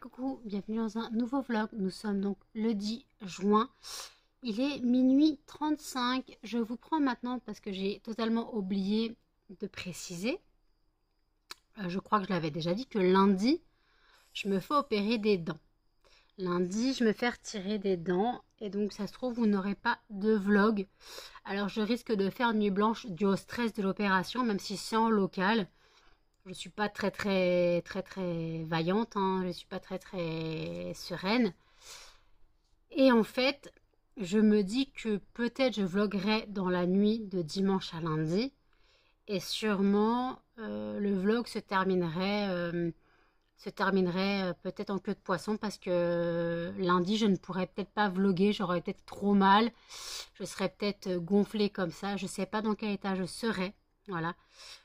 coucou, bienvenue dans un nouveau vlog. Nous sommes donc le 10 juin. Il est minuit 35. Je vous prends maintenant parce que j'ai totalement oublié de préciser. Je crois que je l'avais déjà dit que lundi, je me fais opérer des dents. Lundi, je me fais retirer des dents et donc ça se trouve, vous n'aurez pas de vlog. Alors je risque de faire nuit blanche dû au stress de l'opération, même si c'est en local. Je suis pas très vaillante, hein. Je suis pas très sereine. Et en fait, je me dis que peut-être je vloguerai dans la nuit de dimanche à lundi. Et sûrement, le vlog se terminerait peut-être en queue de poisson parce que lundi, je ne pourrais peut-être pas vlogger. J'aurais peut-être trop mal. Je serais peut-être gonflée comme ça. Je sais pas dans quel état je serais. Voilà.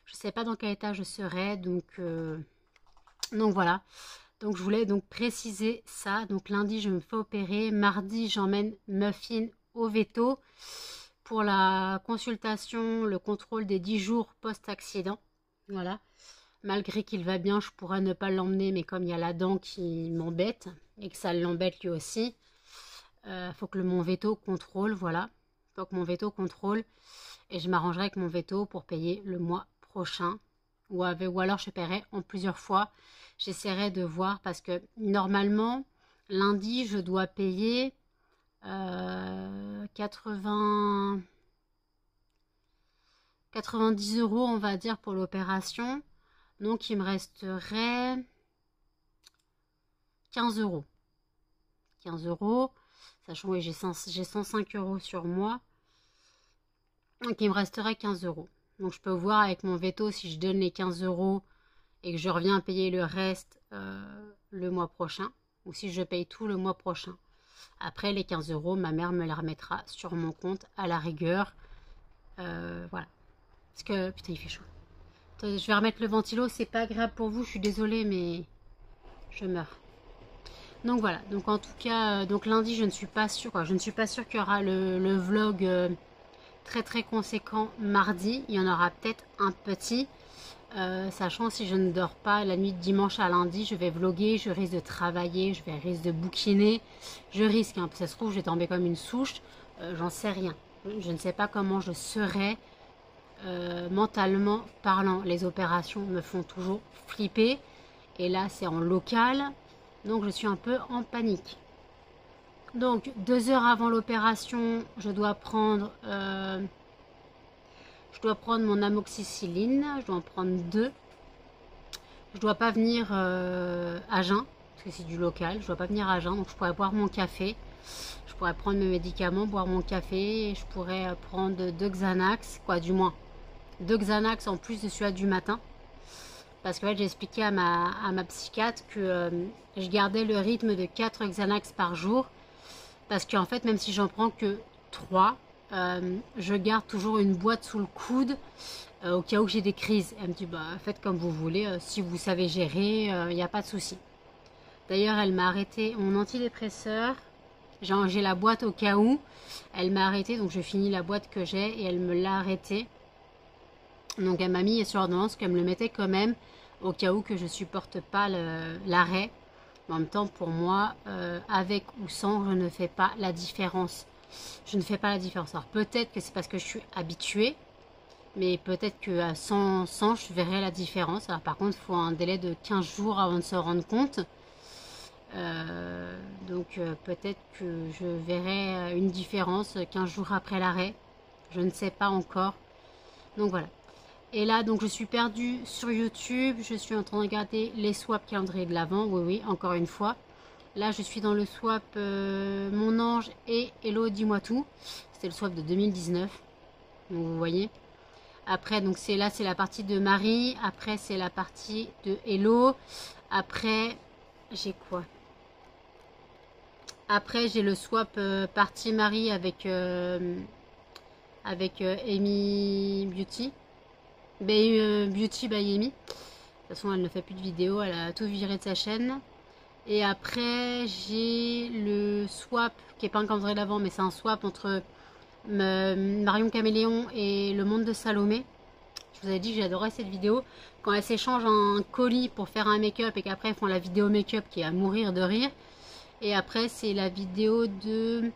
Je sais pas dans quel état je serais. Donc voilà. Donc je voulais donc préciser ça. Donc lundi, je me fais opérer. Mardi, j'emmène Muffin au veto pour la consultation, le contrôle des 10 jours post-accident. Voilà. Malgré qu'il va bien, je pourrais ne pas l'emmener, mais comme il y a la dent qui m'embête et que ça l'embête lui aussi, faut que mon veto contrôle, voilà. Faut que mon veto contrôle et je m'arrangerai avec mon veto pour payer le mois prochain ou alors je paierai en plusieurs fois. J'essaierai de voir parce que normalement, lundi, je dois payer 90 €, on va dire, pour l'opération. Donc, il me resterait 15 €. 15 €, sachant que j'ai 105 € sur moi. Donc, il me resterait 15 €. Donc, je peux voir avec mon veto si je donne les 15 € et que je reviens payer le reste le mois prochain. Ou si je paye tout le mois prochain. Après, les 15 €, ma mère me les remettra sur mon compte à la rigueur. Voilà. Parce que, putain, il fait chaud. Je vais remettre le ventilo, c'est pas agréable pour vous, je suis désolée, mais je meurs. Donc voilà, donc en tout cas, donc lundi, je ne suis pas sûre, quoi. Je ne suis pas sûre qu'il y aura le vlog très conséquent mardi. Il y en aura peut-être un petit, sachant si je ne dors pas la nuit de dimanche à lundi, je vais vlogger, je risque de travailler, risque de bouquiner, je risque, hein, ça se trouve, je vais tomber comme une souche, j'en sais rien. Je ne sais pas comment je serai. Mentalement parlant, les opérations me font toujours flipper et là c'est en local, donc je suis un peu en panique. Donc 2 heures avant l'opération, je dois prendre mon amoxicilline, je dois en prendre 2. Je dois pas venir à jeun parce que c'est du local, je dois pas venir à jeun, donc je pourrais boire mon café, je pourrais prendre mes médicaments, boire mon café, et je pourrais prendre 2 Xanax, quoi, du moins 2 Xanax en plus de celui du matin. Parce que j'ai expliqué à ma psychiatre que je gardais le rythme de 4 Xanax par jour. Parce qu'en fait, même si j'en prends que 3, je garde toujours une boîte sous le coude au cas où j'ai des crises. Elle me dit, bah, faites comme vous voulez, si vous savez gérer, il n'y a pas de souci. D'ailleurs, elle m'a arrêté mon antidépresseur. J'ai la boîte au cas où. Elle m'a arrêté, donc je finis la boîte que j'ai et elle me l'a arrêté. Donc elle m'a mis sur ordonnance qu'elle me le mettait quand même au cas où que je supporte pas l'arrêt. En même temps, pour moi, avec ou sans, je ne fais pas la différence. Je ne fais pas la différence. Alors peut-être que c'est parce que je suis habituée, mais peut-être que sans, je verrai la différence. Alors par contre, il faut un délai de 15 jours avant de se rendre compte. Donc peut-être que je verrai une différence 15 jours après l'arrêt. Je ne sais pas encore. Donc voilà. Et là, donc, je suis perdue sur YouTube. Je suis en train de regarder les swaps calendrier de l'Avent. Oui, encore une fois. Là, je suis dans le swap Mon Ange et Hello, dis-moi tout. C'était le swap de 2019. Donc, vous voyez. Après, donc, c'est la partie de Marie. Après, c'est la partie de Hello. Après, j'ai quoi? Après, j'ai le swap partie Marie avec Amy Beauty. Beauty by Amy. De toute façon, elle ne fait plus de vidéos, elle a tout viré de sa chaîne. Et après, j'ai le swap, qui est pas un calendrier d'avant, mais c'est un swap entre Marion Caméléon et Le Monde de Salomé. Je vous avais dit que j'adorais cette vidéo. Quand elles s'échangent un colis pour faire un make-up et qu'après elles font la vidéo make-up qui est à mourir de rire. Et après c'est la vidéo de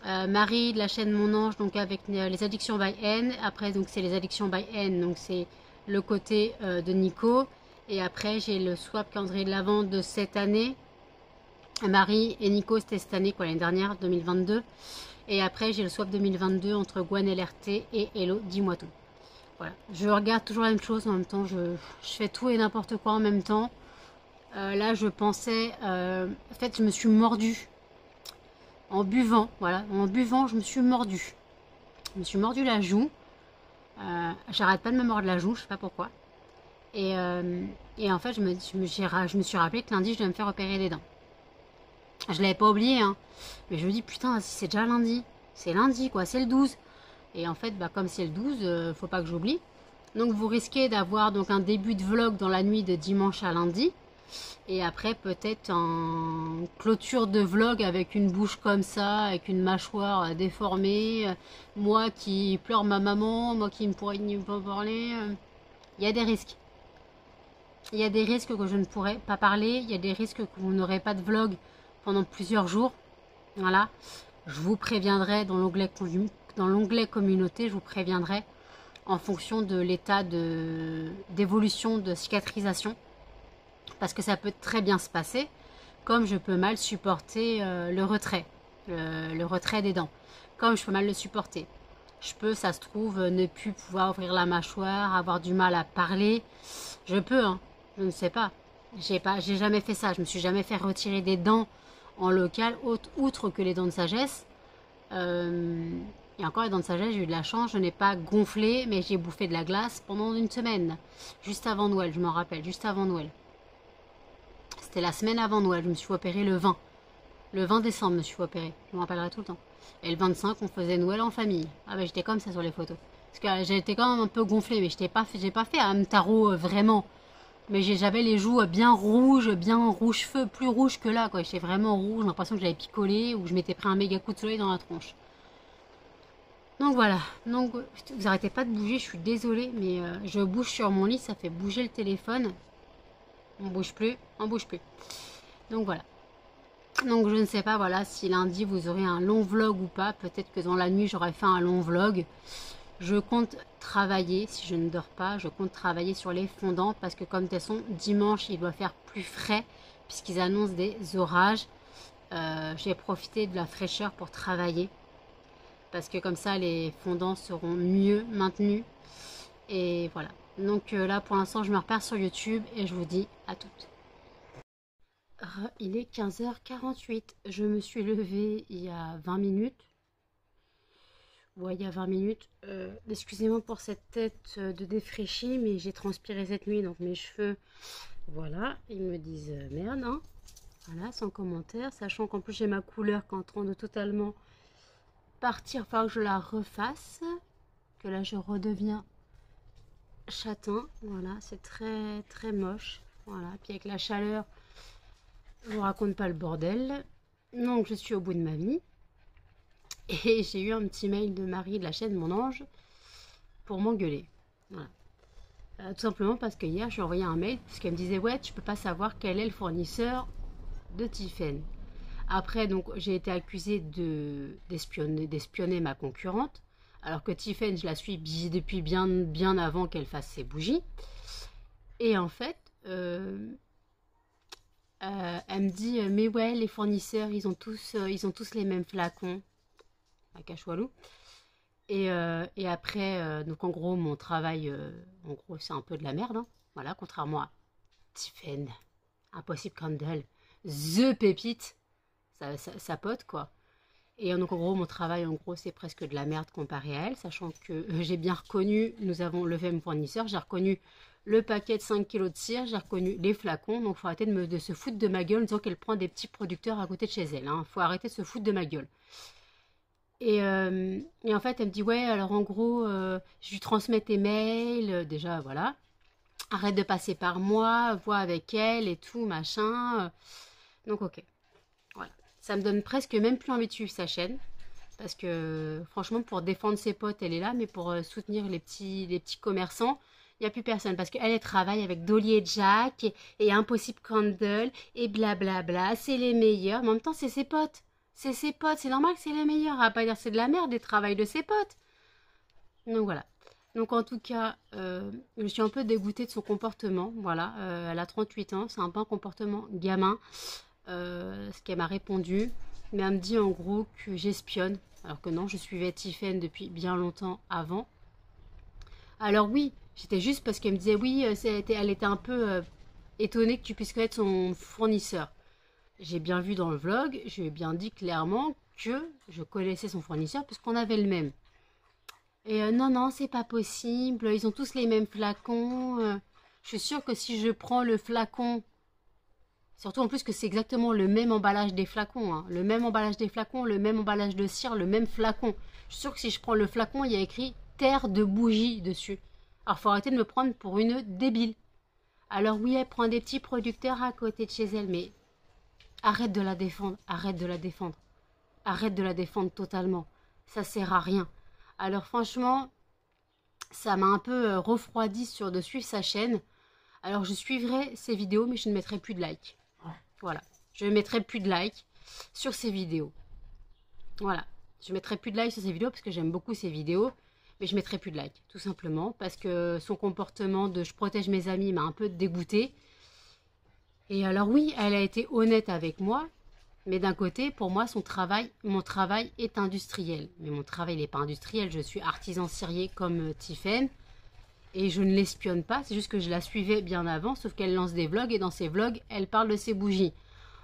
Marie de la chaîne Mon Ange, donc avec les addictions by N. Après donc c'est les addictions by N, donc c'est le côté de Nico. Et après j'ai le swap calendrier de l'Avent de cette année. Marie et Nico c'était cette année, quoi, l'année dernière, 2022. Et après j'ai le swap 2022 entre Gwen LRT et Hello, dis-moi tout. Voilà, je regarde toujours la même chose en même temps, je fais tout et n'importe quoi en même temps. Là je pensais, en fait je me suis mordue en buvant, voilà, en buvant je me suis mordue. Je me suis mordu la joue, j'arrête pas de me mordre la joue, je sais pas pourquoi. Et en fait je me suis rappelé que lundi je dois me faire opérer les dents. Je l'avais pas oublié, hein, mais je me dis putain, si c'est déjà lundi, c'est lundi quoi, c'est le 12. Et en fait, bah, comme c'est le 12, faut pas que j'oublie. Donc vous risquez d'avoir donc un début de vlog dans la nuit de dimanche à lundi. Et après peut-être un clôture de vlog avec une bouche comme ça, avec une mâchoire déformée. Moi qui pleure ma maman, moi qui ne pourrais pas parler. Il y a des risques. Il y a des risques que je ne pourrais pas parler. Il y a des risques que vous n'aurez pas de vlog pendant plusieurs jours. Voilà. Je vous préviendrai dans l'onglet communauté, je vous préviendrai en fonction de l'état d'évolution de cicatrisation, parce que ça peut très bien se passer, comme je peux mal supporter le retrait des dents, comme je peux mal le supporter. Je peux, ça se trouve, ne plus pouvoir ouvrir la mâchoire, avoir du mal à parler. Je peux, hein, je ne sais pas. J'ai jamais fait ça, je me suis jamais fait retirer des dents en local, outre que les dents de sagesse. Et encore les dents de sagesse, j'ai eu de la chance, je n'ai pas gonflé, mais j'ai bouffé de la glace pendant une semaine, juste avant Noël, je m'en rappelle, juste avant Noël. C'était la semaine avant Noël, je me suis opérée le 20. Le 20 décembre, je me suis opérée, je me rappellerai tout le temps. Et le 25, on faisait Noël en famille. Ah ben j'étais comme ça sur les photos. Parce que j'étais quand même un peu gonflée, mais j'ai pas fait un tarot vraiment. Mais j'avais les joues bien rouge feu, plus rouge que là, quoi. J'étais vraiment rouge, j'ai l'impression que j'avais picolé ou que je m'étais pris un méga coup de soleil dans la tronche. Donc voilà, donc vous arrêtez pas de bouger, je suis désolée, mais je bouge sur mon lit, ça fait bouger le téléphone. On bouge plus, on bouge plus. Donc voilà. Donc je ne sais pas, voilà, si lundi vous aurez un long vlog ou pas. Peut-être que dans la nuit j'aurai fait un long vlog. Je compte travailler, si je ne dors pas, je compte travailler sur les fondants. Parce que comme de toute façon, dimanche il doit faire plus frais, puisqu'ils annoncent des orages. J'ai profité de la fraîcheur pour travailler. Parce que comme ça les fondants seront mieux maintenus. Et voilà. Donc là pour l'instant je me repère sur YouTube et je vous dis à toutes. Il est 15h48. Je me suis levée il y a 20 minutes. Ouais, il y a 20 minutes. Excusez-moi pour cette tête de défraîchie, mais j'ai transpiré cette nuit, donc mes cheveux, voilà, ils me disent merde, hein. Voilà, sans commentaire, sachant qu'en plus j'ai ma couleur qui est en train de totalement partir, il va falloir que je la refasse, que là je redeviens châtain, voilà, c'est très très moche, voilà, puis avec la chaleur, je vous raconte pas le bordel. Donc je suis au bout de ma vie, et j'ai eu un petit mail de Marie de la chaîne Mon Ange pour m'engueuler, voilà. Tout simplement parce que hier je lui ai envoyé un mail, parce qu'elle me disait ouais tu peux pas savoir quel est le fournisseur de Tiffen. Après, donc, j'ai été accusée d'espionner ma concurrente, alors que Tiffen, je la suis depuis bien avant qu'elle fasse ses bougies. Et en fait, elle me dit, mais ouais, les fournisseurs, ils ont tous les mêmes flacons, à Cachoualou. Et après, donc en gros, mon travail, en gros, c'est un peu de la merde, hein. Voilà, contrairement à Tiffen, Impossible Candle, The Pépite. Ça pote quoi. Et donc en gros mon travail en gros c'est presque de la merde comparé à elle, sachant que j'ai bien reconnu, nous avons le même fournisseur, j'ai reconnu le paquet de 5 kg de cire, j'ai reconnu les flacons, donc faut arrêter de se foutre de ma gueule en disant qu'elle prend des petits producteurs à côté de chez elle, hein. Faut arrêter de se foutre de ma gueule. Et en fait elle me dit ouais alors en gros je lui transmets tes mails, déjà voilà, arrête de passer par moi, vois avec elle et tout machin, donc ok. Ça me donne presque même plus envie de suivre sa chaîne. Parce que franchement, pour défendre ses potes, elle est là. Mais pour soutenir les petits commerçants, Il n'y a plus personne parce qu'elle travaille avec Dolly et Jack et Impossible Candle et blablabla. C'est les meilleurs. Mais en même temps, c'est ses potes. C'est ses potes. C'est normal que c'est les meilleurs. Elle va pas dire c'est de la merde et travail de ses potes. Donc voilà. Donc en tout cas, je suis un peu dégoûtée de son comportement. Voilà. Elle a 38 ans. C'est un peu un comportement gamin. Ce qu'elle m'a répondu. Mais elle me dit en gros que j'espionne. Alors que non, je suivais Tiffen depuis bien longtemps avant. Alors oui, j'étais juste parce qu'elle me disait oui, elle était un peu étonnée que tu puisses connaître son fournisseur. J'ai bien vu dans le vlog, je lui ai bien dit clairement que je connaissais son fournisseur puisqu'on avait le même. Et non, non, c'est pas possible, ils ont tous les mêmes flacons. Je suis sûre que si je prends le flacon, surtout en plus que c'est exactement le même emballage des flacons, hein, le même emballage des flacons, le même emballage de cire, le même flacon. Je suis sûre que si je prends le flacon, il y a écrit terre de bougie dessus. Alors faut arrêter de me prendre pour une débile. Alors oui, elle prend des petits producteurs à côté de chez elle, mais arrête de la défendre, arrête de la défendre. Arrête de la défendre totalement. Ça sert à rien. Alors franchement, ça m'a un peu refroidi de suivre sa chaîne. Alors je suivrai ses vidéos, mais je ne mettrai plus de like. Voilà. Je ne mettrai plus de like sur ses vidéos. Voilà. Je ne mettrai plus de like sur ses vidéos parce que j'aime beaucoup ses vidéos. Mais je ne mettrai plus de like, tout simplement. Parce que son comportement de je protège mes amis m'a un peu dégoûtée. Et alors oui, elle a été honnête avec moi. Mais d'un côté, pour moi, mon travail est industriel. Mais mon travail n'est pas industriel. Je suis artisan cirier comme Tiffen. Et je ne l'espionne pas. C'est juste que je la suivais bien avant. Sauf qu'elle lance des vlogs. Et dans ses vlogs, elle parle de ses bougies.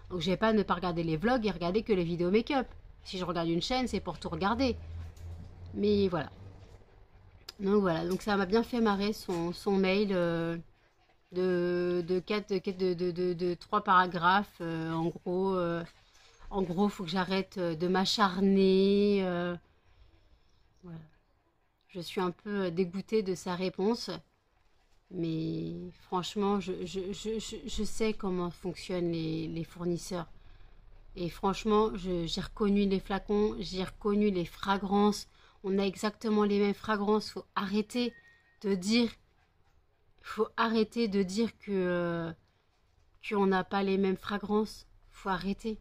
Donc je vais pas ne pas regarder les vlogs et regarder que les vidéos make-up. Si je regarde une chaîne, c'est pour tout regarder. Mais voilà. Donc voilà, donc ça m'a bien fait marrer son mail de 3 paragraphes. En gros, faut que j'arrête de m'acharner. Voilà. Je suis un peu dégoûtée de sa réponse. Mais franchement, je sais comment fonctionnent les fournisseurs. Et franchement, j'ai reconnu les flacons, j'ai reconnu les fragrances. On a exactement les mêmes fragrances. Faut arrêter de dire que qu'on n'a pas les mêmes fragrances. Faut arrêter.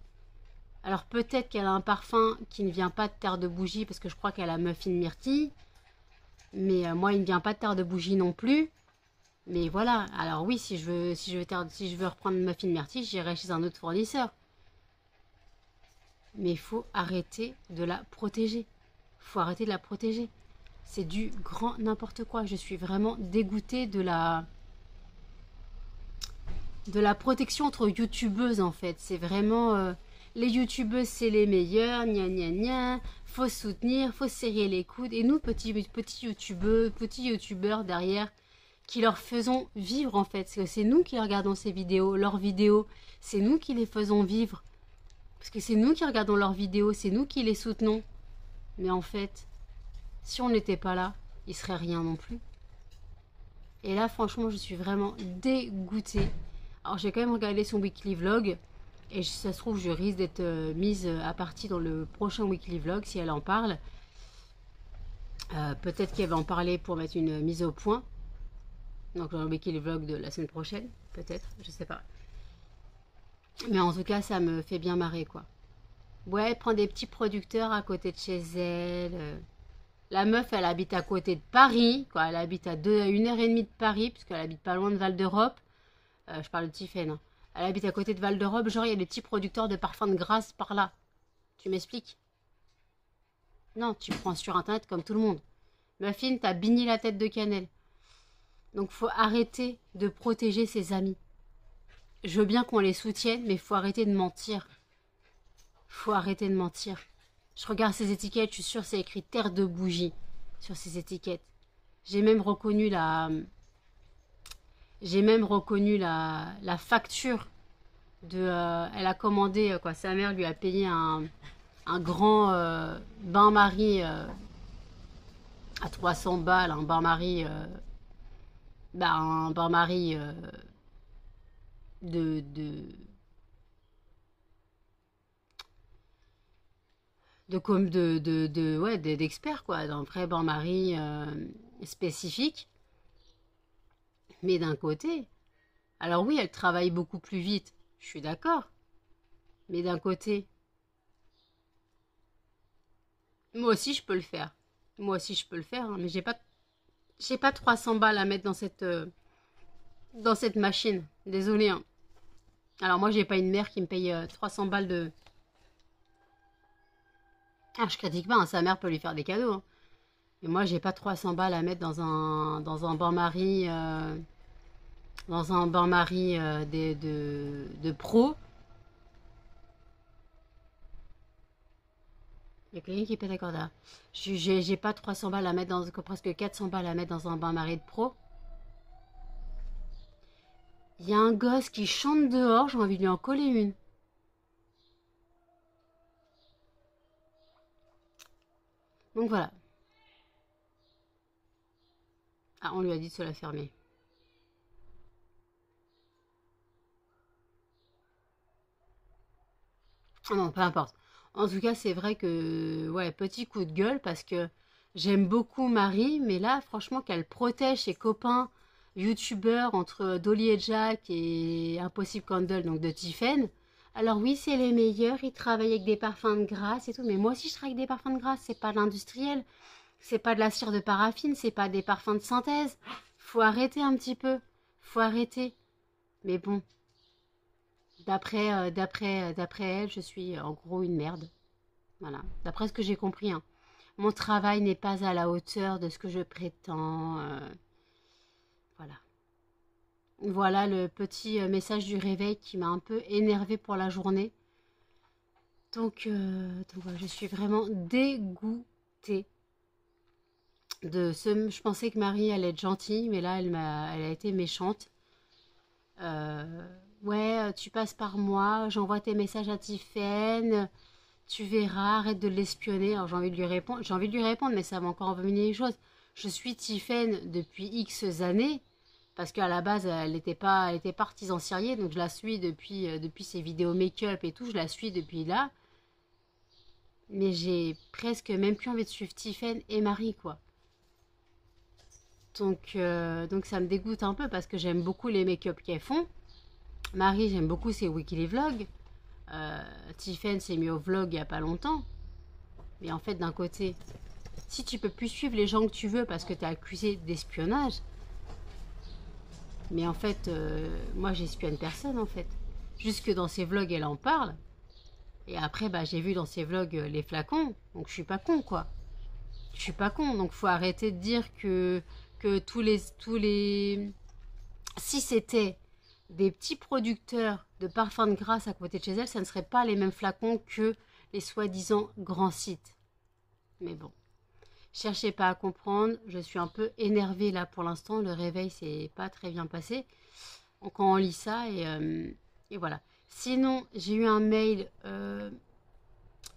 Alors peut-être qu'elle a un parfum qui ne vient pas de terre de bougie parce que je crois qu'elle a Muffin Myrtille. Mais moi, il ne vient pas de terre de bougie non plus. Mais voilà. Alors oui, si je veux reprendre Muffin Myrtille, j'irai chez un autre fournisseur. Mais il faut arrêter de la protéger. Faut arrêter de la protéger. C'est du grand n'importe quoi. Je suis vraiment dégoûtée de la protection entre youtubeuses en fait. C'est vraiment les youtubeuses c'est les meilleurs, gna gna gna. Faut soutenir, faut serrer les coudes. Et nous petits youtubeurs derrière qui leur faisons vivre en fait. C'est nous qui regardons ces vidéos, leurs vidéos. C'est nous qui les faisons vivre. Parce que c'est nous qui regardons leurs vidéos, c'est nous qui les soutenons. Mais en fait, si on n'était pas là, il serait rien non plus. Et là, franchement, je suis vraiment dégoûtée. Alors, j'ai quand même regardé son weekly vlog. Et si ça se trouve, je risque d'être mise à partie dans le prochain weekly vlog, si elle en parle. Peut-être qu'elle va en parler pour mettre une mise au point. Donc, dans le weekly vlog de la semaine prochaine, peut-être, je sais pas. Mais en tout cas, ça me fait bien marrer, quoi. Ouais, elle prend des petits producteurs à côté de chez elle. La meuf, elle habite à côté de Paris, quoi. Elle habite à 1h30 de Paris, puisqu'elle habite pas loin de Val d'Europe. Je parle de Tiffen. Hein. Elle habite à côté de Val d'Europe. Genre, il y a des petits producteurs de parfums de grâce par là. Tu m'expliques? Non, tu prends sur Internet comme tout le monde. Muffin, t'as bigné la tête de cannelle. Donc, faut arrêter de protéger ses amis. Je veux bien qu'on les soutienne, mais faut arrêter de mentir. Faut arrêter de mentir. Je regarde ces étiquettes, je suis sûre c'est écrit terre de bougie sur ces étiquettes. J'ai même reconnu la facture de. Elle a commandé quoi. Sa mère lui a payé un grand bain-marie à 300 balles, un bain-marie, un bain-marie de ouais, d'experts quoi, d'un vrai bain-marie spécifique. Mais d'un côté, alors oui, elle travaille beaucoup plus vite, je suis d'accord. Mais d'un côté, moi aussi je peux le faire. Moi aussi je peux le faire, hein, mais j'ai pas 300 balles à mettre dans cette machine. Désolée, hein. Alors moi j'ai pas une mère qui me paye 300 balles de... Ah, je critique pas, hein, sa mère peut lui faire des cadeaux, hein. Et moi j'ai pas 300 balles à mettre dans un bain-marie de pro. Il y a quelqu'un qui peut d'accord là. J'ai pas 300 balles à mettre presque 400 balles à mettre dans un bain-marie de pro. Il y a un gosse qui chante dehors, j'ai envie de lui en coller une. Donc voilà. Ah, on lui a dit de se la fermer. Ah non, peu importe. En tout cas, c'est vrai que, ouais, petit coup de gueule parce que j'aime beaucoup Marie, mais là, franchement, qu'elle protège ses copains youtubeurs entre Dolly et Jack et Impossible Candle, donc de Tiffen. Alors oui, c'est les meilleurs, ils travaillent avec des parfums de grâce et tout, mais moi aussi je travaille avec des parfums de grâce, c'est pas de l'industriel, c'est pas de la cire de paraffine, c'est pas des parfums de synthèse. Faut arrêter un petit peu, faut arrêter. Mais bon, d'après elle, je suis en gros une merde. Voilà, d'après ce que j'ai compris, hein. Mon travail n'est pas à la hauteur de ce que je prétends. Voilà. Voilà le petit message du réveil qui m'a un peu énervée pour la journée. Donc voilà, je suis vraiment dégoûtée de ce... Je pensais que Marie allait être gentille, mais là, elle a été méchante. Ouais, tu passes par moi, j'envoie tes messages à Tiffen, tu verras, arrête de l'espionner. Alors j'ai envie de lui répondre, mais ça va encore envenimer les choses. Je suis Tiffen depuis X années, parce qu'à la base, elle était pas artisan cirier, donc je la suis depuis ses vidéos make-up et tout, je la suis depuis là. Mais j'ai presque même plus envie de suivre Tiffen et Marie, quoi. Donc ça me dégoûte un peu parce que j'aime beaucoup les make-up qu'elles font. Marie, j'aime beaucoup ses weekly vlogs. Tiffen s'est mis au vlog il n'y a pas longtemps. Mais en fait, d'un côté, si tu peux plus suivre les gens que tu veux parce que tu es accusé d'espionnage, mais en fait, moi, j'espionne personne, en fait. Jusque dans ses vlogs, elle en parle. Et après, bah, j'ai vu dans ses vlogs les flacons. Donc, je suis pas con, quoi. Je suis pas con. Donc, faut arrêter de dire que tous les... Si c'était des petits producteurs de parfums de grâce à côté de chez elle, ça ne serait pas les mêmes flacons que les soi-disant grands sites. Mais bon, cherchez pas à comprendre, je suis un peu énervée là pour l'instant, le réveil s'est pas très bien passé. Quand on lit ça et voilà. Sinon, j'ai eu un mail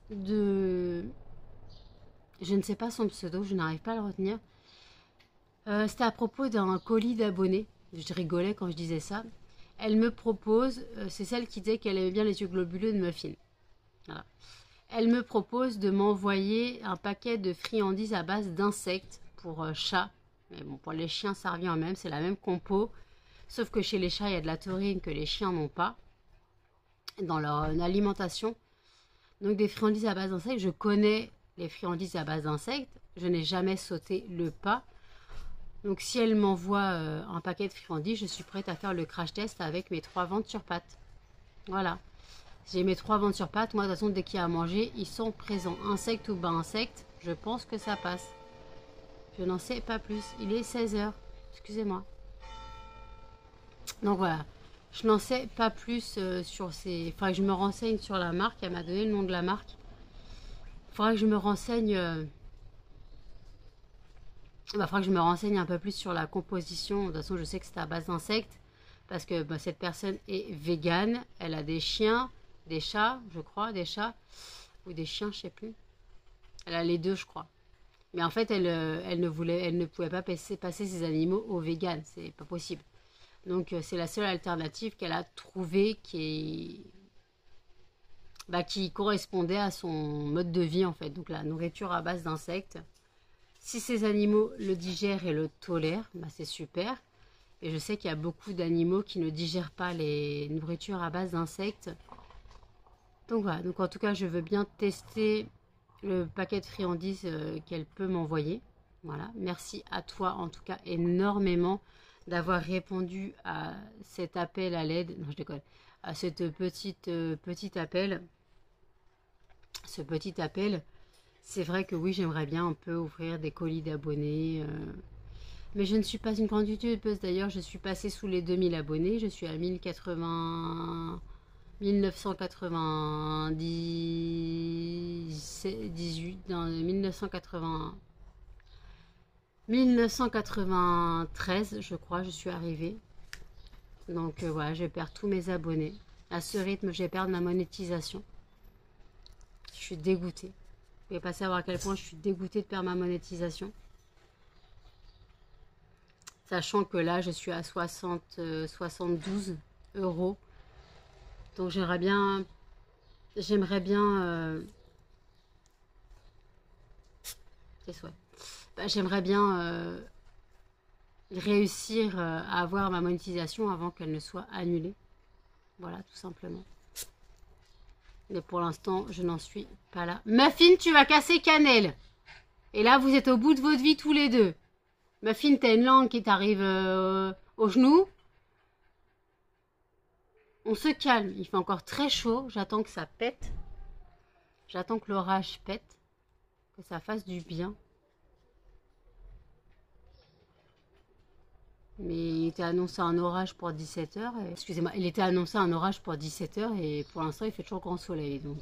de... Je ne sais pas son pseudo, je n'arrive pas à le retenir. C'était à propos d'un colis d'abonnés. Je rigolais quand je disais ça. Elle me propose, c'est celle qui disait qu'elle aimait bien les yeux globuleux de Muffin. Voilà. Elle me propose de m'envoyer un paquet de friandises à base d'insectes pour chats. Mais bon, pour les chiens, ça revient au même, c'est la même compo. Sauf que chez les chats, il y a de la taurine que les chiens n'ont pas dans leur alimentation. Donc des friandises à base d'insectes, je connais les friandises à base d'insectes. Je n'ai jamais sauté le pas. Donc si elle m'envoie un paquet de friandises, je suis prête à faire le crash test avec mes 3 ventes sur pattes. Voilà. J'ai mes 3 ventes sur pattes. Moi, de toute façon, dès qu'il y a à manger, ils sont présents. Insectes ou bas insectes, je pense que ça passe. Je n'en sais pas plus. Il est 16 h. Excusez-moi. Donc voilà. Je n'en sais pas plus sur ces... Faudrait que je me renseigne sur la marque. Elle m'a donné le nom de la marque. Faudrait que je me renseigne... faudra que je me renseigne un peu plus sur la composition. De toute façon, je sais que c'est à base d'insectes. Parce que cette personne est végane. Elle a des chiens, des chats, je crois, des chats. Ou des chiens, je sais plus. Elle a les deux, je crois. Mais en fait, elle ne pouvait pas passer ses animaux aux véganes. C'est pas possible. Donc, c'est la seule alternative qu'elle a trouvée qui correspondait à son mode de vie, en fait. Donc, la nourriture à base d'insectes. Si ces animaux le digèrent et le tolèrent, c'est super. Et je sais qu'il y a beaucoup d'animaux qui ne digèrent pas les nourritures à base d'insectes. Donc voilà, donc en tout cas, je veux bien tester le paquet de friandises qu'elle peut m'envoyer. Voilà, merci à toi en tout cas énormément d'avoir répondu à cet appel à l'aide. Non, je déconne. À cette petit appel. Ce petit appel. C'est vrai que oui, j'aimerais bien un peu ouvrir des colis d'abonnés. Mais je ne suis pas une grande youtubeuse. D'ailleurs, je suis passée sous les 2000 abonnés. Je suis à 1080... 1998, dans 1980, 1993, je crois, je suis arrivée. Donc voilà, je perds tous mes abonnés. À ce rythme, je vais perdre ma monétisation. Je suis dégoûtée. Vous pouvez pas savoir à quel point je suis dégoûtée de perdre ma monétisation. Sachant que là, je suis à 72 euros. Donc j'aimerais bien j'aimerais bien réussir à avoir ma monétisation avant qu'elle ne soit annulée. Voilà, tout simplement. Mais pour l'instant, je n'en suis pas là. Muffin, tu vas casser Cannelle. Et là, vous êtes au bout de votre vie tous les deux. Muffin, t'as une langue qui t'arrive au genou. On se calme. Il fait encore très chaud. J'attends que ça pète. J'attends que l'orage pète. Que ça fasse du bien. Mais il était annoncé un orage pour 17 h. Excusez-moi, il était annoncé un orage pour 17 h et pour l'instant il fait toujours grand soleil. Donc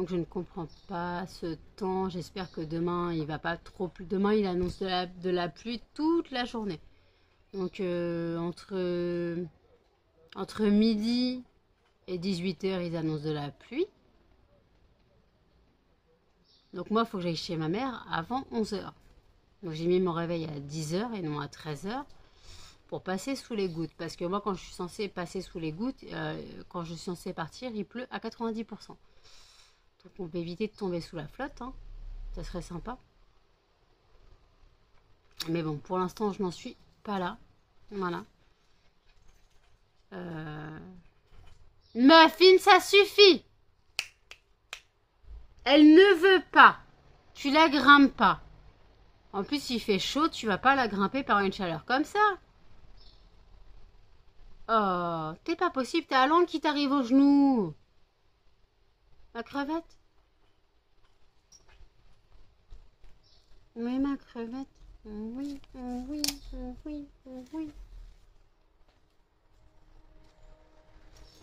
je ne comprends pas ce temps. J'espère que demain il va pas trop plus. Demain il annonce de la pluie toute la journée. Donc entre midi et 18 h ils annoncent de la pluie. Donc moi il faut que j'aille chez ma mère avant 11 h. Donc j'ai mis mon réveil à 10 h et non à 13 h pour passer sous les gouttes. Parce que moi quand je suis censée passer sous les gouttes, quand je suis censée partir, il pleut à 90%. Donc on peut éviter de tomber sous la flotte. Hein. Ça serait sympa. Mais bon, pour l'instant je n'en suis pas là. Voilà. Muffin, ça suffit. Elle ne veut pas. Tu la grimpes pas. En plus, il fait chaud, tu vas pas la grimper par une chaleur comme ça. Oh, t'es pas possible, t'as la langue qui t'arrive au genou. Ma crevette. Oui, ma crevette. Oui, oui, oui, oui.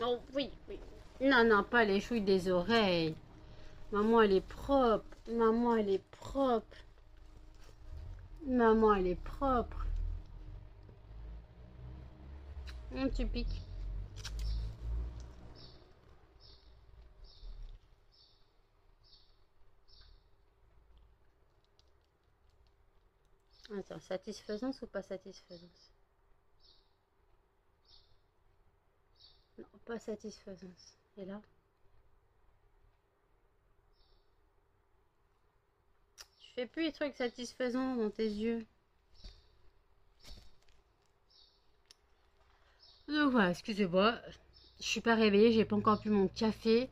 Oh, oui, oui. Non, non, pas les chouilles des oreilles. Maman, elle est propre. Maman, elle est propre. Maman, elle est propre. Tu piques. Attends, satisfaisance ou pas satisfaisance? Non, pas satisfaisance. Et là? Tu fais plus les trucs satisfaisants dans tes yeux. Donc voilà, excusez-moi. Je suis pas réveillée, j'ai pas encore bu mon café.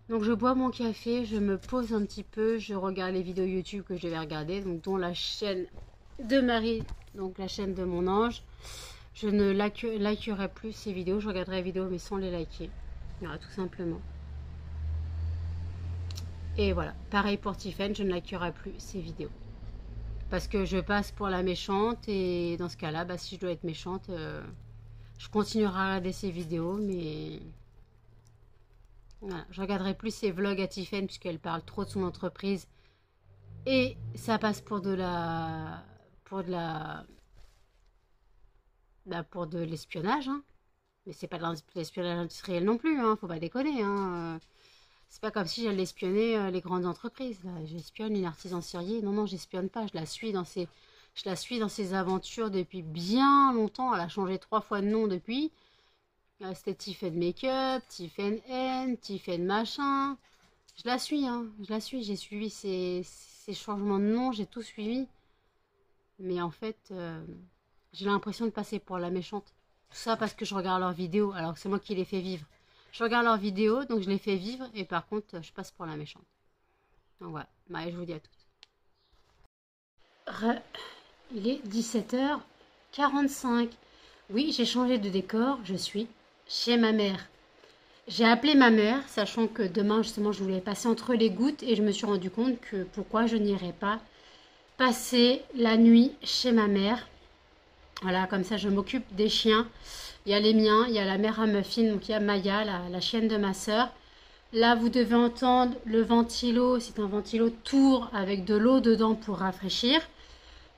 Donc je bois mon café, je me pose un petit peu, je regarde les vidéos YouTube que je vais regarder, donc dont la chaîne de Marie, donc la chaîne de mon ange. Je ne likerai plus ces vidéos, je regarderai les vidéos mais sans les liker. Voilà, tout simplement. Et voilà, pareil pour Tiffen, je ne likerai plus ces vidéos. Parce que je passe pour la méchante et dans ce cas-là, bah, si je dois être méchante, je continuerai à regarder ces vidéos, mais voilà, je regarderai plus ses vlogs à Tiffen puisqu'elle parle trop de son entreprise et ça passe pour de l'espionnage, hein. Mais c'est pas de l'espionnage industriel non plus, hein, faut pas déconner, hein. C'est pas comme si j'allais espionner les grandes entreprises. J'espionne une artisan serrier. Non, non, j'espionne pas. Je la suis dans ses aventures depuis bien longtemps. Elle a changé 3 fois de nom depuis. C'était Tiffen Make-up, Tiffen N, Tiffen machin. Je la suis, hein. Je la suis. J'ai suivi ses changements de nom. J'ai tout suivi. Mais en fait, J'ai l'impression de passer pour la méchante. Tout ça parce que je regarde leurs vidéos, alors que c'est moi qui les fais vivre. Je regarde leurs vidéos, donc je les fais vivre, et par contre, je passe pour la méchante. Donc voilà, bah, je vous dis à toutes. Il est 17h45. Oui, j'ai changé de décor, je suis chez ma mère. J'ai appelé ma mère, sachant que demain, justement, je voulais passer entre les gouttes, et je me suis rendu compte que pourquoi je n'irais pas passer la nuit chez ma mère. Voilà, comme ça, je m'occupe des chiens. Il y a les miens, il y a la mère à Muffin, donc il y a Maya, la chienne de ma sœur. Là, vous devez entendre le ventilo, c'est un ventilo tour avec de l'eau dedans pour rafraîchir.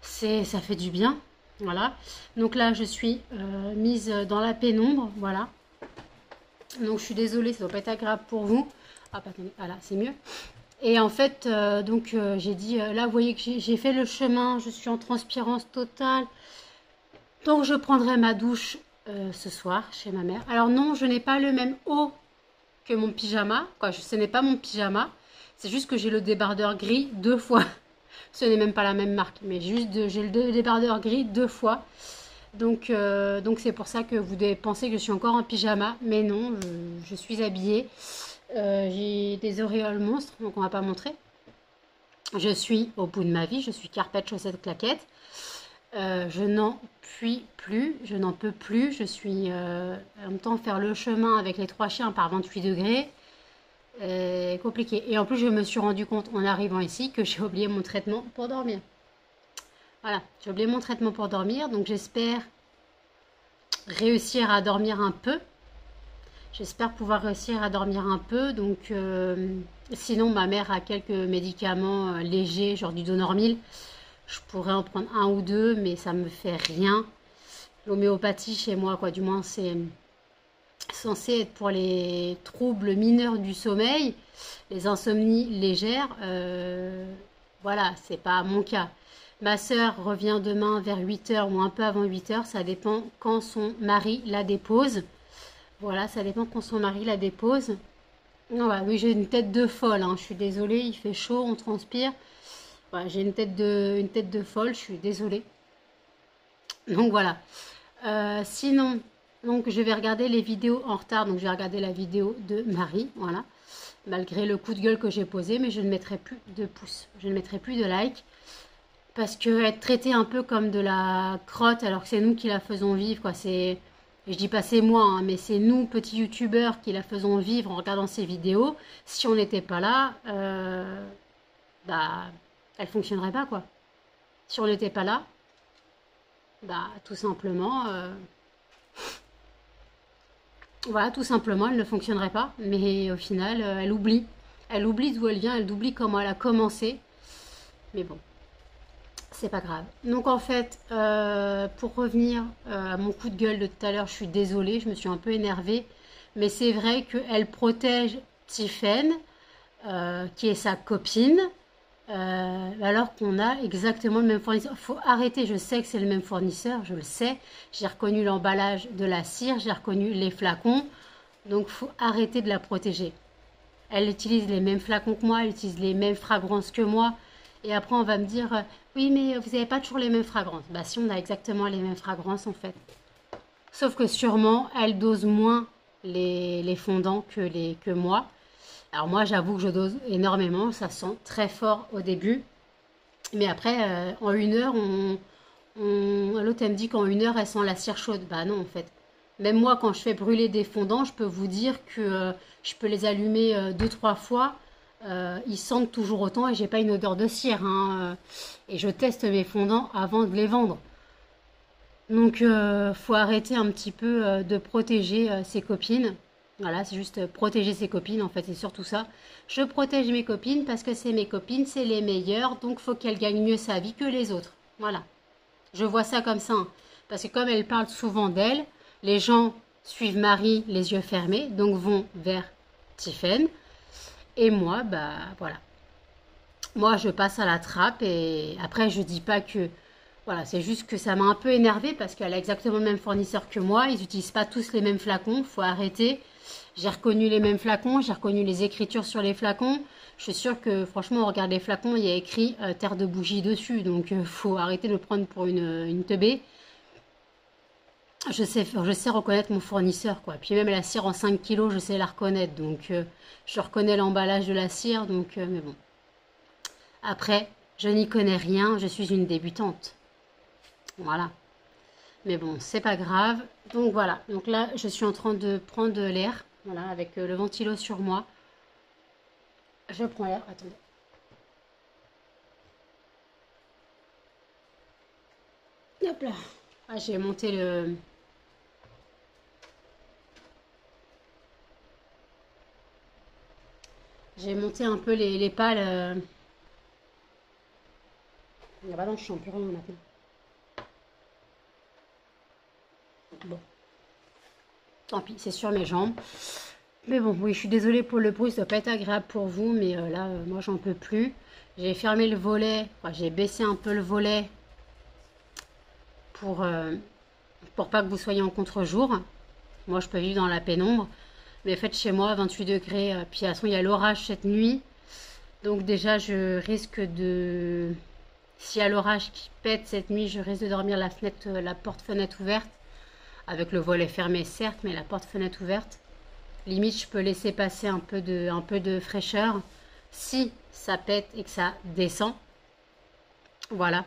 Ça fait du bien, voilà. Donc là, je suis mise dans la pénombre, voilà. Donc je suis désolée, ça ne doit pas être agréable pour vous. Ah, attendez, voilà, c'est mieux. Et en fait, j'ai dit, là, vous voyez que j'ai fait le chemin, je suis en transpirance totale. Donc je prendrai ma douche ce soir chez ma mère. Alors non, je n'ai pas le même haut que mon pyjama. Quoi, ce n'est pas mon pyjama. C'est juste que j'ai le débardeur gris 2 fois. Ce n'est même pas la même marque, mais j'ai le débardeur gris 2 fois. Donc c'est pour ça que vous devez penser que je suis encore en pyjama. Mais non, je suis habillée. J'ai des auréoles monstres, donc on va pas montrer. Je suis au bout de ma vie. Je suis carpette, chaussettes, claquettes. Je n'en puis plus, je n'en peux plus. Je suis en même temps faire le chemin avec les 3 chiens par 28 degrés. Compliqué. Et en plus, je me suis rendu compte en arrivant ici que j'ai oublié mon traitement pour dormir. Voilà, j'ai oublié mon traitement pour dormir, donc j'espère réussir à dormir un peu. J'espère pouvoir réussir à dormir un peu. Donc, sinon, ma mère a quelques médicaments légers, genre du Donormil. Je pourrais en prendre 1 ou 2, mais ça me fait rien. L'homéopathie chez moi, quoi, du moins, c'est censé être pour les troubles mineurs du sommeil, les insomnies légères. Voilà, c'est pas mon cas. Ma sœur revient demain vers 8h ou un peu avant 8h, ça dépend quand son mari la dépose. Voilà, ça dépend quand son mari la dépose. Voilà, oui, j'ai une tête de folle, hein. Je suis désolée, il fait chaud, on transpire. Voilà, j'ai une tête de folle, je suis désolée. Donc voilà. Sinon, donc je vais regarder les vidéos en retard. Donc je vais regarder la vidéo de Marie, voilà. Malgré le coup de gueule que j'ai posé, mais je ne mettrai plus de pouces. Je ne mettrai plus de like. Parce que être traité un peu comme de la crotte, alors que c'est nous qui la faisons vivre, quoi. Je dis pas c'est moi, hein, mais c'est nous, petits youtubeurs, qui la faisons vivre en regardant ces vidéos. Si on n'était pas là, bah, elle fonctionnerait pas, quoi. Si on n'était pas là, bah, tout simplement, voilà, tout simplement, elle ne fonctionnerait pas. Mais au final, elle oublie. Elle oublie d'où elle vient, elle oublie comment elle a commencé. Mais bon, c'est pas grave. Donc en fait, pour revenir à mon coup de gueule de tout à l'heure, je suis désolée, je me suis un peu énervée. Mais c'est vrai qu'elle protège Tiffen, qui est sa copine, alors qu'on a exactement le même fournisseur. Il faut arrêter, je sais que c'est le même fournisseur, je le sais. J'ai reconnu l'emballage de la cire, j'ai reconnu les flacons. Donc il faut arrêter de la protéger. Elle utilise les mêmes flacons que moi, elle utilise les mêmes fragrances que moi. Et après on va me dire, oui mais vous n'avez pas toujours les mêmes fragrances. Bah si, on a exactement les mêmes fragrances en fait. Sauf que sûrement, elle dose moins les fondants que moi. Alors moi, j'avoue que je dose énormément, ça sent très fort au début. Mais après, en 1 heure, l'autre elle me dit qu'en 1 heure, elle sent la cire chaude. Bah non, en fait. Même moi, quand je fais brûler des fondants, je peux vous dire que je peux les allumer 2-3 fois. Ils sentent toujours autant et j'ai pas une odeur de cire, hein. Et je teste mes fondants avant de les vendre. Donc, faut arrêter un petit peu de protéger ses copines. Voilà, c'est juste protéger ses copines, en fait, c'est surtout ça. Je protège mes copines parce que c'est mes copines, c'est les meilleures, donc faut qu'elles gagnent mieux sa vie que les autres. Voilà. Je vois ça comme ça, hein. Parce que comme elle parle souvent d'elle, les gens suivent Marie les yeux fermés, donc vont vers Tiffen. Et moi, bah voilà. Moi, je passe à la trappe et après, je dis pas que... Voilà, c'est juste que ça m'a un peu énervée parce qu'elle a exactement le même fournisseur que moi. Ils n'utilisent pas tous les mêmes flacons, faut arrêter. J'ai reconnu les mêmes flacons, j'ai reconnu les écritures sur les flacons. Je suis sûre que franchement, on regarde les flacons, il y a écrit terre de bougie dessus. Donc, faut arrêter de le prendre pour une teubée. je sais reconnaître mon fournisseur, quoi. Puis même la cire en 5 kilos, je sais la reconnaître. Donc, je reconnais l'emballage de la cire. Donc, mais bon. Après, je n'y connais rien. Je suis une débutante. Voilà. Mais bon, c'est pas grave. Donc, voilà. Donc là, je suis en train de prendre de l'air. Voilà, avec le ventilo sur moi. Je prends l'air. Attendez. Hop là. Ah, j'ai monté le... J'ai monté un peu les pales. Ah bah non, je sens plus rien maintenant. Bon, tant pis, c'est sur mes jambes. Mais bon, oui, je suis désolée pour le bruit, ça doit pas être agréable pour vous, mais là, moi, j'en peux plus. J'ai fermé le volet, enfin, j'ai baissé un peu le volet pour, euh, pour pas que vous soyez en contre-jour. Moi, je peux vivre dans la pénombre. Mais faites chez moi, 28 degrés. Puis, de toute façon, il y a l'orage cette nuit. Donc, déjà, je risque de... S'il y a l'orage qui pète cette nuit, je risque de dormir la fenêtre, la porte-fenêtre ouverte. Avec le volet fermé, certes, mais la porte-fenêtre ouverte. Limite, je peux laisser passer un peu de fraîcheur. Si ça pète et que ça descend. Voilà.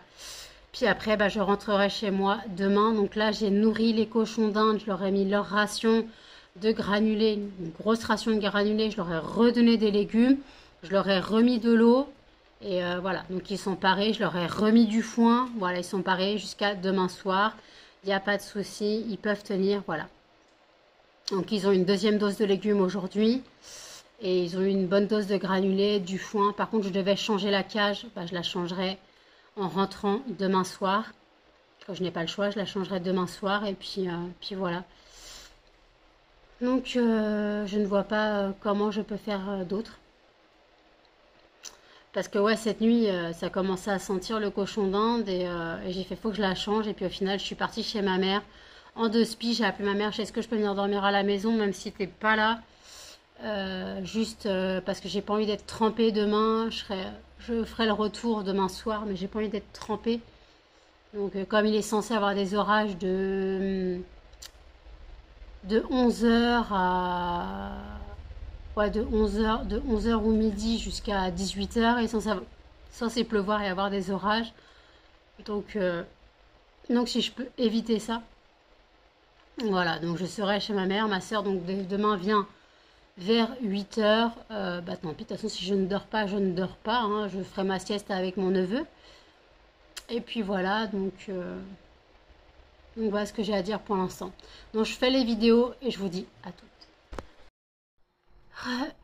Puis après, bah, je rentrerai chez moi demain. Donc là, j'ai nourri les cochons d'Inde. Je leur ai mis leur ration de granulés, une grosse ration de granulés. Je leur ai redonné des légumes. Je leur ai remis de l'eau. Et voilà, donc ils sont parés. Je leur ai remis du foin. Voilà, ils sont parés jusqu'à demain soir. Il n'y a pas de souci. Ils peuvent tenir, voilà. Donc ils ont une deuxième dose de légumes aujourd'hui. Et ils ont eu une bonne dose de granulés, du foin. Par contre, je devais changer la cage. Bah, je la changerai en rentrant demain soir. Quand je n'ai pas le choix, je la changerai demain soir. Et puis voilà. Donc, je ne vois pas comment je peux faire d'autre. Parce que ouais, cette nuit, ça commençait à sentir le cochon d'Inde. Et j'ai fait, faut que je la change. Et puis au final, je suis partie chez ma mère. En deux spies, j'ai appelé ma mère. Est-ce que je peux venir dormir à la maison, même si t'es pas là? Juste parce que j'ai pas envie d'être trempée demain. Je ferai le retour demain soir, mais j'ai pas envie d'être trempée. Donc, comme il est censé avoir des orages de 11 heures à... Ouais, de 11 heures ou midi jusqu'à 18 heures, il est censé pleuvoir et avoir des orages. Donc, donc si je peux éviter ça. Voilà, donc je serai chez ma mère. Ma soeur, donc demain, vient vers 8 heures. Bah tant pis, de toute façon, si je ne dors pas, je ne dors pas. Hein. Je ferai ma sieste avec mon neveu. Et puis voilà, donc voilà ce que j'ai à dire pour l'instant. Donc je fais les vidéos et je vous dis à toutes.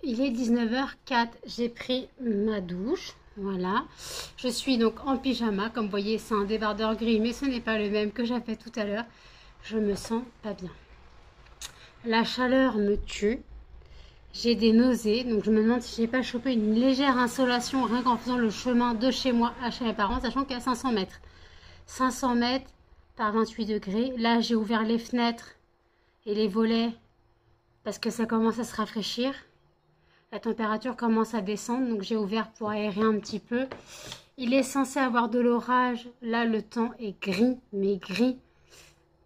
Il est 19h04, j'ai pris ma douche. Voilà. Je suis donc en pyjama. Comme vous voyez, c'est un débardeur gris, mais ce n'est pas le même que j'avais tout à l'heure. Je me sens pas bien. La chaleur me tue. J'ai des nausées, donc je me demande si j'ai pas chopé une légère insolation rien qu'en faisant le chemin de chez moi à chez mes parents, sachant qu'il y a 500 mètres. 500 mètres par 28 degrés. Là, j'ai ouvert les fenêtres et les volets parce que ça commence à se rafraîchir. La température commence à descendre, donc j'ai ouvert pour aérer un petit peu. Il est censé avoir de l'orage. Là, le temps est gris, mais gris.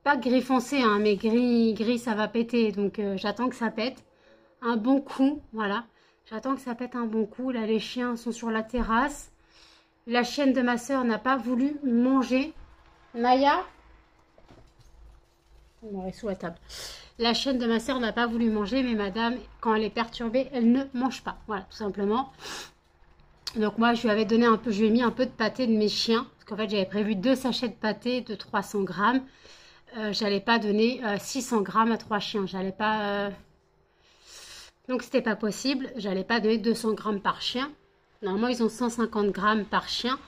Pas gris foncé, hein, mais gris, ça va péter. Donc, j'attends que ça pète. Un bon coup, voilà. J'attends que ça pète un bon coup. Là, les chiens sont sur la terrasse. La chienne de ma soeur n'a pas voulu manger. Maya? On est sous la table. La chienne de ma soeur n'a pas voulu manger, mais madame, quand elle est perturbée, elle ne mange pas. Voilà, tout simplement. Donc moi, je lui avais donné un peu, je lui ai mis un peu de pâté de mes chiens. Parce qu'en fait, j'avais prévu 2 sachets de pâté de 300 grammes. J'allais pas donner 600 grammes à 3 chiens. J'allais pas... Donc, c'était pas possible. J'allais pas donner 200 grammes par chien. Normalement, ils ont 150 grammes par chien.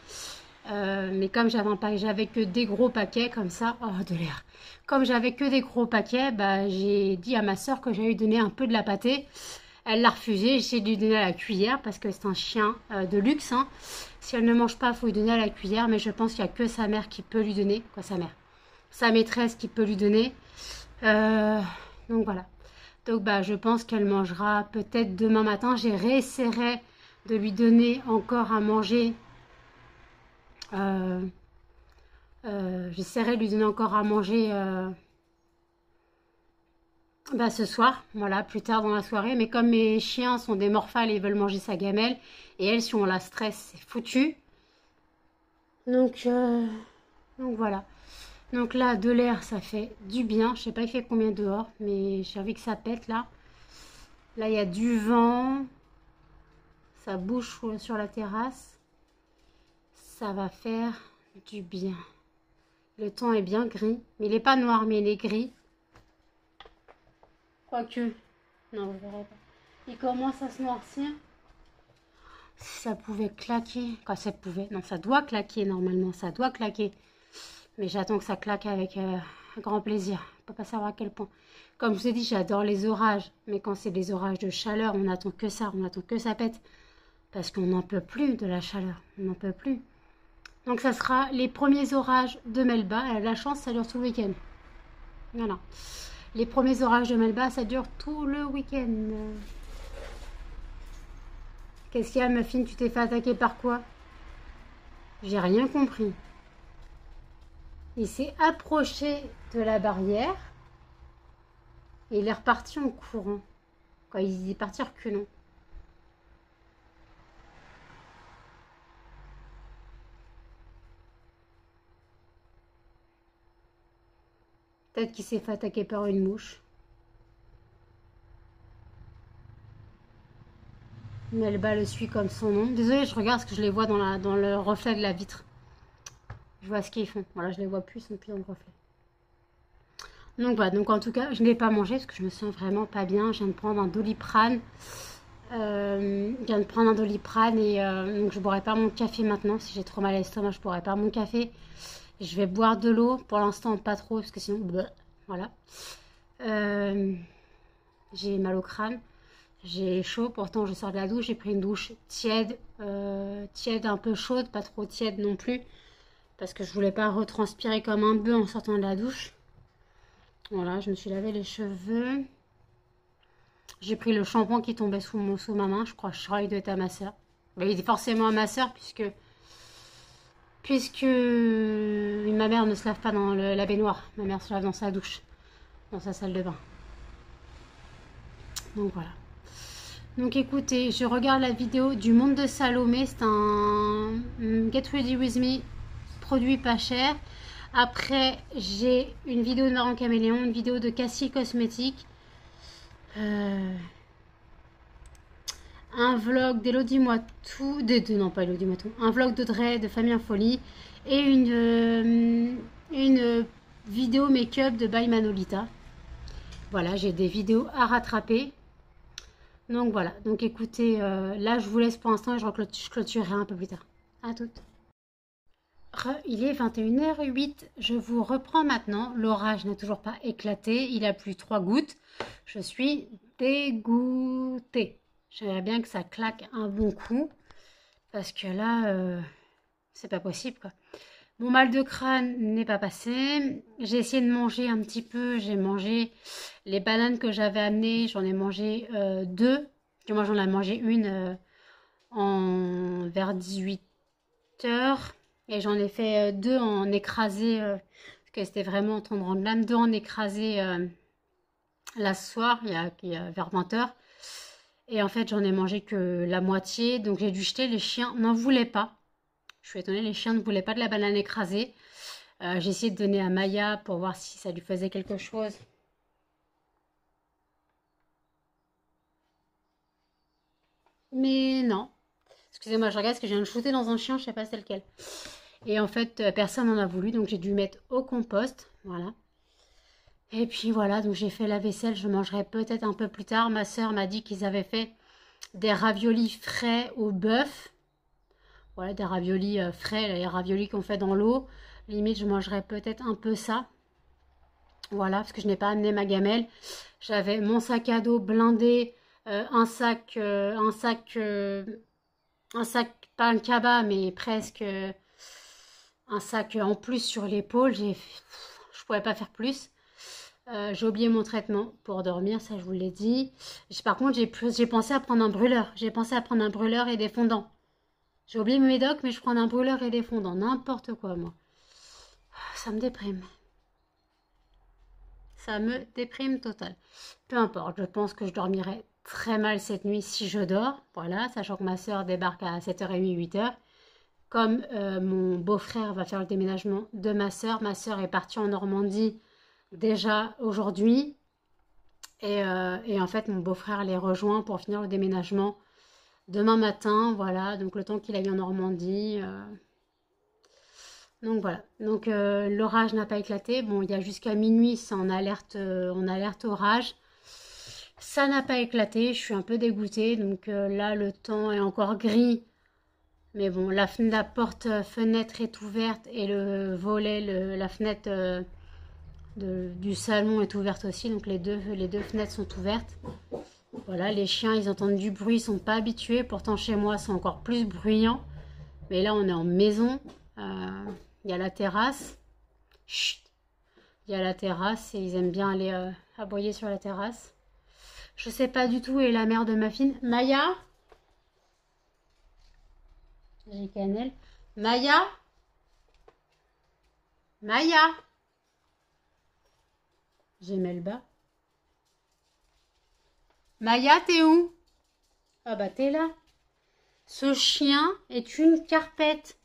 Mais comme j'avais que des gros paquets comme ça, oh de l'air. Comme j'avais que des gros paquets, bah, j'ai dit à ma soeur que j'allais lui donner un peu de la pâtée. Elle l'a refusé. J'ai dû lui donner à la cuillère parce que c'est un chien de luxe. Hein. Si elle ne mange pas, il faut lui donner à la cuillère. Mais je pense qu'il n'y a que sa mère qui peut lui donner. Quoi, sa mère? Sa maîtresse qui peut lui donner. Donc voilà. Donc bah, je pense qu'elle mangera peut-être demain matin. J'essaierai de lui donner encore à manger. J'essaierai de lui donner encore à manger Bah ce soir, voilà, plus tard dans la soirée. Mais comme mes chiens sont des morphales et ils veulent manger sa gamelle, et elle, si on la stresse, c'est foutu. Donc, voilà. Donc là, de l'air, ça fait du bien. Je sais pas il fait combien dehors, mais j'ai envie que ça pète là. Là, il y a du vent. Ça bouge sur la terrasse. Ça va faire du bien. Le temps est bien gris. Mais il n'est pas noir, mais il est gris. Quoique. Non, vous verrez pas. Il commence à se noircir. Si ça pouvait claquer. Quand ça pouvait. Non, ça doit claquer normalement. Ça doit claquer. Mais j'attends que ça claque avec grand plaisir. On ne peut pas savoir à quel point. Comme je vous ai dit, j'adore les orages. Mais quand c'est des orages de chaleur, on attend que ça. On attend que ça pète. Parce qu'on n'en peut plus de la chaleur. On n'en peut plus. Donc ça sera les premiers orages de Melba. Elle a de la chance, ça dure tout le week-end. Voilà. Les premiers orages de Melba, ça dure tout le week-end. Qu'est-ce qu'il y a, Muffin? Tu t'es fait attaquer par quoi? J'ai rien compris. Il s'est approché de la barrière et il est reparti en courant. Quoi, il est parti reculant. Peut-être qu'il s'est fait attaquer par une mouche. Melba le suit comme son nom. Désolée, je regarde parce que je les vois dans le reflet de la vitre. Je vois ce qu'ils font. Voilà, je les vois plus, ils sont plus dans le reflet. Donc voilà, donc en tout cas, je ne l'ai pas mangé parce que je me sens vraiment pas bien. Je viens de prendre un Doliprane. Et donc je ne boirai pas mon café maintenant. Si j'ai trop mal à l'estomac, je ne boirai pas mon café. Je vais boire de l'eau. Pour l'instant, pas trop parce que sinon, bleh, voilà. J'ai mal au crâne. J'ai chaud, pourtant je sors de la douche, j'ai pris une douche tiède, un peu chaude, pas trop tiède non plus, parce que je voulais pas retranspirer comme un bœuf en sortant de la douche. Voilà, je me suis lavé les cheveux. J'ai pris le shampoing qui tombait sous ma main, je crois qu'il doit être à ma soeur. Il est forcément à ma soeur puisque ma mère ne se lave pas dans la baignoire, ma mère se lave dans sa douche, dans sa salle de bain. Donc voilà. Donc écoutez, je regarde la vidéo du Monde de Salomé. C'est un Get Ready With Me, produit pas cher. Après, j'ai une vidéo de Maron Caméléon, une vidéo de Cassie Cosmétique, un vlog d'Elodie Moitou, non pas Elodie Moitou, un vlog d'Audrey de Famille en Folie et une vidéo make-up de By Manolita. Voilà, j'ai des vidéos à rattraper. Donc voilà, donc écoutez, là je vous laisse pour l'instant et je clôturerai un peu plus tard. À toutes. Il est 21h08, je vous reprends maintenant. L'orage n'a toujours pas éclaté, il a plu 3 gouttes. Je suis dégoûtée. J'aimerais bien que ça claque un bon coup, parce que là, c'est pas possible quoi. Mon mal de crâne n'est pas passé. J'ai essayé de manger un petit peu. J'ai mangé les bananes que j'avais amenées. J'en ai mangé 2. Moi, j'en ai mangé une vers 18h. Et j'en ai fait 2 en écrasé. Parce que c'était vraiment en train de rendre l'âme. 2 en écrasé là ce soir, il y a vers 20h. Et en fait, j'en ai mangé que la moitié. Donc, j'ai dû jeter. Les chiens n'en voulaient pas. Je suis étonnée, les chiens ne voulaient pas de la banane écrasée. J'ai essayé de donner à Maya pour voir si ça lui faisait quelque chose. Mais non. Excusez-moi, je regarde parce que je viens de shooter dans un chien, je ne sais pas c'est lequel. Et en fait, personne n'en a voulu, donc j'ai dû mettre au compost. Voilà. Et puis voilà, donc j'ai fait la vaisselle, je mangerai peut-être un peu plus tard. Ma soeur m'a dit qu'ils avaient fait des raviolis frais au bœuf. Voilà, des raviolis frais, les raviolis qu'on fait dans l'eau. Limite, je mangerai peut-être un peu ça. Voilà, parce que je n'ai pas amené ma gamelle. J'avais mon sac à dos blindé, un sac, pas un cabas, mais presque un sac en plus sur l'épaule. Je pouvais pas faire plus. J'ai oublié mon traitement pour dormir, ça je vous l'ai dit. Par contre, j'ai pensé à prendre un brûleur. J'ai pensé à prendre un brûleur et des fondants. J'ai oublié mes médocs, mais je prends un brûleur et des fondants. N'importe quoi, moi. Ça me déprime. Ça me déprime total. Peu importe, je pense que je dormirai très mal cette nuit si je dors. Voilà, sachant que ma soeur débarque à 7h30, 8h. Comme mon beau-frère va faire le déménagement de ma soeur est partie en Normandie déjà aujourd'hui. Et en fait, mon beau-frère les rejoint pour finir le déménagement demain matin. Voilà, donc le temps qu'il aille en Normandie. Donc voilà, donc l'orage n'a pas éclaté. Bon, il y a jusqu'à minuit, c'est en alerte orage. Ça n'a pas éclaté, je suis un peu dégoûtée. Donc là, le temps est encore gris. Mais bon, la porte-fenêtre est ouverte et le volet, la fenêtre du salon est ouverte aussi. Donc les deux fenêtres sont ouvertes. Voilà, les chiens, ils entendent du bruit, ils sont pas habitués. Pourtant, chez moi, c'est encore plus bruyant. Mais là, on est en maison. Il y a la terrasse. Chut. Il y a la terrasse et ils aiment bien aller aboyer sur la terrasse. Je sais pas du tout où est la mère de Muffin. Maya? J'ai Cannelle. Maya? Maya? J'ai Melba. Maya, t'es où? Ah bah t'es là. Ce chien est une carpette.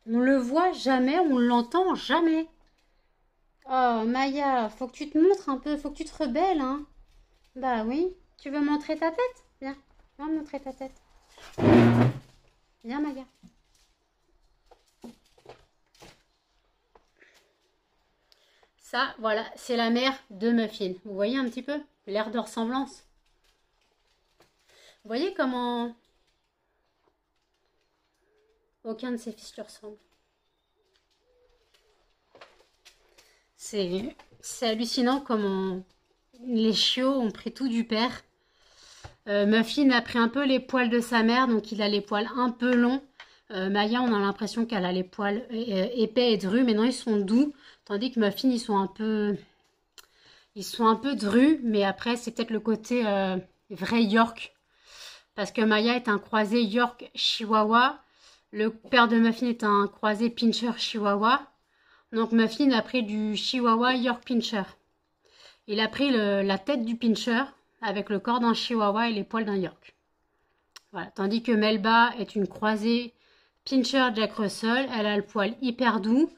On le voit jamais, on l'entend jamais. Oh Maya, faut que tu te montres un peu, faut que tu te rebelles, hein. Bah oui, tu veux montrer ta tête? Viens, viens montrer ta tête. Viens Maya. Ça, voilà, c'est la mère de Muffin. Vous voyez un petit peu l'air de ressemblance? Vous voyez comment aucun de ses fils lui ressemble? C'est hallucinant comment les chiots ont pris tout du père. Muffin a pris un peu les poils de sa mère, donc il a les poils un peu longs. Maya, on a l'impression qu'elle a les poils épais et drus, mais non, ils sont doux. Tandis que Muffin, ils sont un peu drus, mais après, c'est peut-être le côté vrai York. Parce que Maya est un croisé York-Chihuahua. Le père de Muffin est un croisé Pinscher-Chihuahua. Donc Muffin a pris du Chihuahua York-Pinscher. Il a pris la tête du Pinscher avec le corps d'un Chihuahua et les poils d'un York. Voilà. Tandis que Melba est une croisée Pinscher-Jack Russell. Elle a le poil hyper doux,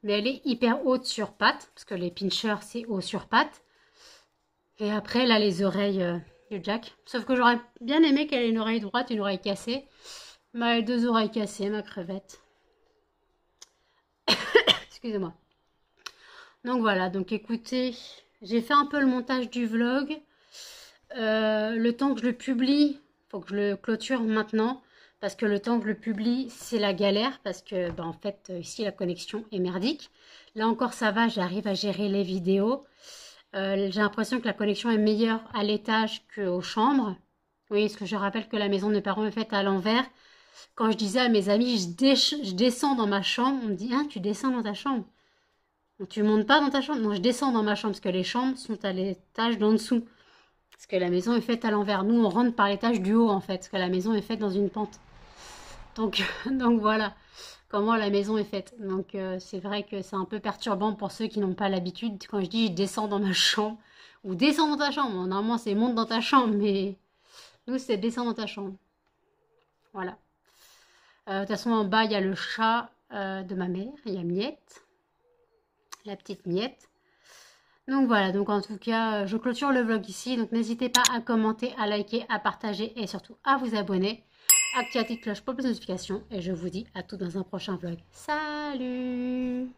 mais elle est hyper haute sur pattes, parce que les Pinscher, c'est haut sur pattes. Et après, elle a les oreilles de Jack. Sauf que j'aurais bien aimé qu'elle ait une oreille droite et une oreille cassée. Mais elle a deux oreilles cassées, ma crevette. Excusez-moi. Donc voilà, donc écoutez, j'ai fait un peu le montage du vlog. Le temps que je le publie, il faut que je le clôture maintenant. Parce que le temps que je le publie, c'est la galère. Parce que, en fait, ici, la connexion est merdique. Là encore, ça va, j'arrive à gérer les vidéos. J'ai l'impression que la connexion est meilleure à l'étage qu'aux chambres. Oui, parce que je rappelle que la maison de mes parents est faite à l'envers. Quand je disais à mes amis, je descends dans ma chambre, on me dit, hein, tu descends dans ta chambre? Donc, tu montes pas dans ta chambre? Non, je descends dans ma chambre, parce que les chambres sont à l'étage d'en dessous. Parce que la maison est faite à l'envers. Nous, on rentre par l'étage du haut, en fait, parce que la maison est faite dans une pente. Donc voilà comment la maison est faite. Donc c'est vrai que c'est un peu perturbant pour ceux qui n'ont pas l'habitude. Quand je dis je descends dans ma chambre, ou descends dans ta chambre, normalement c'est monte dans ta chambre, mais nous c'est descends dans ta chambre. Voilà. De toute façon en bas il y a le chat de ma mère, il y a Miette, la petite Miette. Donc voilà, donc en tout cas je clôture le vlog ici. Donc n'hésitez pas à commenter, à liker, à partager et surtout à vous abonner. Activez la petite cloche pour plus de notifications et je vous dis à tous dans un prochain vlog. Salut!